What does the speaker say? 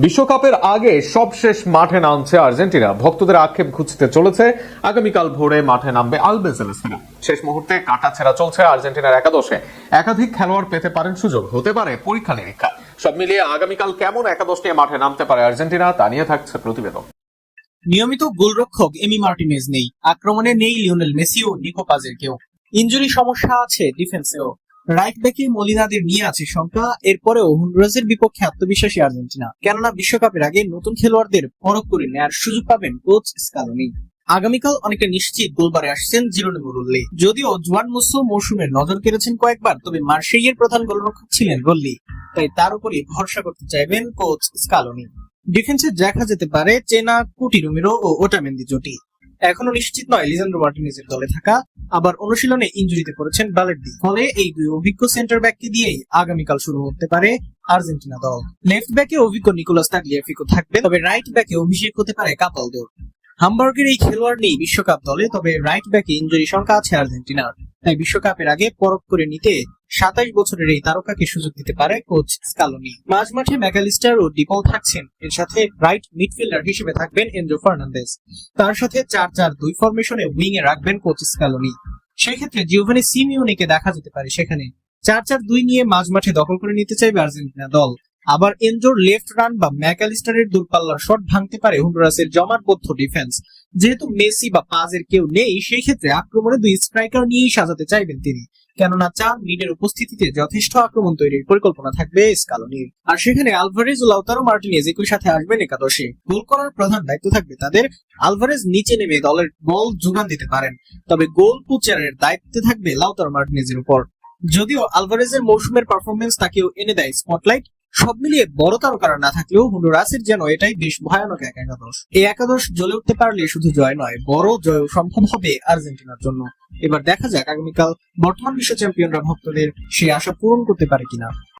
বিশ্বকাপের আগে সবশেষ মাঠে নামছে আর্জেন্টিনা। ভক্তদের আক্ষেপ ঘুচতে চলেছে। আগামীকাল ভোরে মাঠে নামবে আলবিসেলেস্তেরা। শেষ মুহূর্তে কাটাছেঁড়া চলছে আর্জেন্টিনার একাদশে। একাধিক খেলোয়াড় পেতে পারেন সুযোগ, হতে পারে পরীক্ষা নিরীক্ষা। সব মিলিয়ে আগামীকাল কেমন একাদশ নিয়ে মাঠে নামতে পারে আর্জেন্টিনা, তা নিয়ে থাকছে প্রতিবেদন। নিয়মিত গোলরক্ষক এমি মার্টিনেজ নেই, আক্রমণে নেই লিওনেল মেসি ও নিকো পাজের কেউ। ইনজুরি সমস্যা আছে ডিফেন্সেও। রাইট ব্যাকে মলিনাদের নিয়ে আছে শঙ্কা। এরপরেও হন্ডুরাসের বিপক্ষে আত্মবিশ্বাসী আর্জেন্টিনা, কেননা বিশ্বকাপের আগে নতুন খেলোয়াড়দের পরখ করে নেয়ার সুযোগ পাবেন কোচ স্কালোনি। আগামীকাল অনেকটা নিশ্চিত গোলবারে আসছেন জিরোনিমো রুল্লি। যদিও জুয়ান মুসো মৌসুমে নজর কেড়েছেন কয়েকবার, তবে মার্সেইয়ের প্রধান গোলরক্ষক ছিলেন রুল্লি, তাই তার উপরই ভরসা করতে চাইবেন কোচ স্কালোনি। ডিফেন্সে দেখা যেতে পারে চেনা, কুটি রোমেরো ও ওটামেন্দি জুটি। এখনো নিশ্চিত নয় লিজান্ড্রো মার্টিনেজের দলে থাকা, আবার অনুশীলনে ইনজুরিতে পড়েছেন বালের্দি। ফলে এই দুই অভিজ্ঞ সেন্টার ব্যাককে দিয়েই আগামীকাল শুরু হতে পারে আর্জেন্টিনা দল। লেফট ব্যাকে অভিজ্ঞ নিকোলাস তাগলিয়াফিকো থাকবেন, তবে রাইট ব্যাকে অভিষেক হতে পারে কাপালদোর। হামবার্গের এই খেলোয়াড় নেই বিশ্বকাপ দলে, তবে রাইট ব্যাকে ইনজুরি সংখ্যা আছে আর্জেন্টিনার, তাই বিশ্বকাপের আগে পরখ করে নিতে 27 বছরের এই তারকাকে সুযোগ দিতে পারে কোচ স্কালোনি। মাঝমাঠে ম্যাকালিস্টার ও ডিপল থাকছেন, এর সাথে রাইট মিডফিল্ডার হিসেবে থাকবেন এনজো ফার্নান্দেজ। তার সাথে 4-4-2 ফরমেশনে উইং এ রাখবেন কোচ স্কালোনি। সেক্ষেত্রে জিওভানি সিমিওনিকে দেখা যেতে পারে সেখানে। 4-4-2 নিয়ে মাঝমাঠে দখল করে নিতে চাইবে আর্জেন্টিনা দল। আবার এনজোর লেফট রান বা ম্যাকালিস্টারের দূরপাল্লার শট ভাঙতে পারে হন্ডুরাসের জমাটবদ্ধ ডিফেন্স। যেহেতু মেসি বা পাজের কেউ নেই, সেই ক্ষেত্রে আক্রমণে দুই স্ট্রাইকার নিয়েই সাজাতে চাইবেন তিনি, কেননা চান মিডের উপস্থিতিতে যথেষ্ট আক্রমণ তৈরির পরিকল্পনা থাকবে স্কালোনির। আর সেখানে আলভারেজ ও লাউতারো মার্টিনেজ একই সাথে আসবেন একাদশে। গোল করার প্রধান দায়িত্ব থাকবে তাদের। আলভারেজ নিচে নেমে দলের বল যোগান দিতে পারেন, তবে গোল পুচারের দায়িত্বে থাকবে লাউতারো মার্টিনেজের উপর। যদিও আলভারেজের মৌসুমের পারফরমেন্স তাকেও এনে দেয় স্পটলাইট। সব মিলিয়ে বড় তারকারা না থাকলেও হন্ডুরাসের যেন এটাই বেশ ভয়ানক এক একাদশ। এই একাদশ জ্বলে উঠতে পারলে শুধু জয় নয়, বড় জয় সম্ভব হবে আর্জেন্টিনার জন্য। এবার দেখা যাক আগামীকাল বর্তমান বিশ্ব চ্যাম্পিয়নরা ভক্তদের সেই আশা পূরণ করতে পারে কিনা।